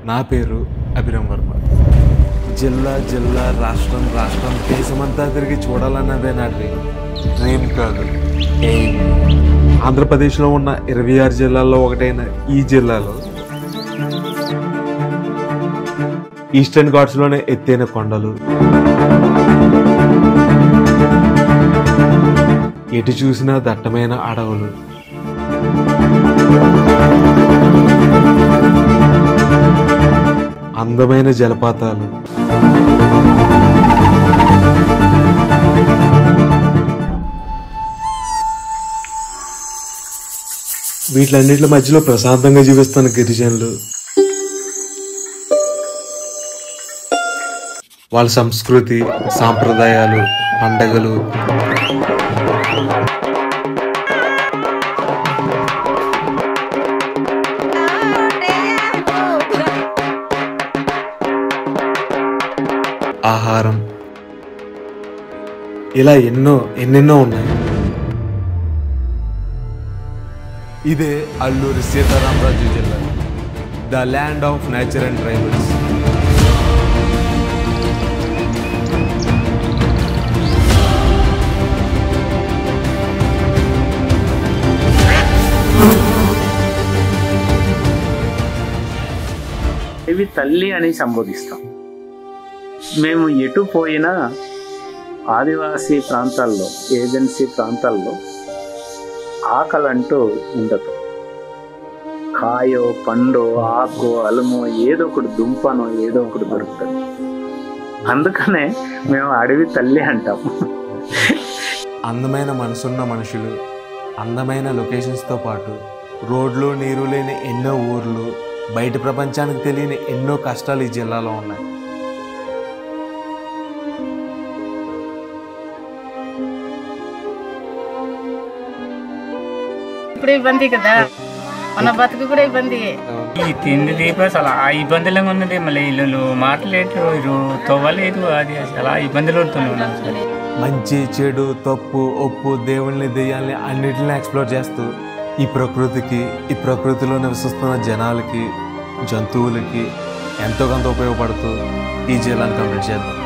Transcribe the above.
నా పేరు అభిరామ్ వర్మ. జిల్లా జిల్లా రాష్ట్రం రాష్ట్రం దేశమంతా తిరిగి చూడాలన్నదే నా డ్రీమ్ కాదు, ఎయిమ్. ఆంధ్రప్రదేశ్లో ఉన్న 26 జిల్లాల్లో ఒకటైన ఈ జిల్లాలో ఈస్టర్న్ ఘాట్స్లోనే ఎత్తైన కొండలు, ఎటు చూసినా దట్టమైన అడవులు, అందమైన జలపాతాలు, వీటిలన్నిటి మధ్యలో ప్రశాంతంగా జీవిస్తున్న గిరిజనులు, వాళ్ళ సంస్కృతి, సాంప్రదాయాలు, పండగలు, ఆహారం, ఇలా ఎన్నెన్నో ఉన్నాయి. ఇదే అల్లూరి సీతారామరాజు జిల్లా, the land of nature and tribals. ఇవి తల్లి అని సంబోధిస్తాం. మేము ఎటు పోయినా ఆదివాసీ ప్రాంతాల్లో, ఏజెన్సీ ప్రాంతాల్లో ఆకలంటూ ఉండదు. కాయో, పండో, ఆకో, అలమో, ఏదో ఒకటి దుంపనో ఏదో ఒకటి దొరుకుతుంది. అందుకనే మేము అడవి తల్లి అంటాం. అందమైన మనసున్న మనుషులు, అందమైన లొకేషన్స్తో పాటు రోడ్లు, నీరు లేని ఎన్నో ఊర్లు, బయట ప్రపంచానికి తెలియని ఎన్నో కష్టాలు ఈ జిల్లాలో ఉన్నాయి. ఇప్పుడు ఇబ్బంది కదా, మన బతుకు కూడా ఇబ్బంది. ఈ తిండి దీప అసలు ఆ ఇబ్బందులంగా ఉన్నది. మళ్ళీ ఇల్లు మాట్లాడలేదు, తవ్వలేదు, అది చాలా ఇబ్బందులు పడుతున్నాం. మంచి, చెడు, తప్పు, ఒప్పు, దేవుళ్ళని, దెయ్యాల్ని అన్నిటిని ఎక్స్ప్లోర్ చేస్తూ ఈ ప్రకృతికి, ఈ ప్రకృతిలో నివసిస్తున్న జనాలకి, జంతువులకి ఎంతో కొంత ఉపయోగపడుతూ ఈ జిల్లాని కంప్లీట్ చేద్దాం.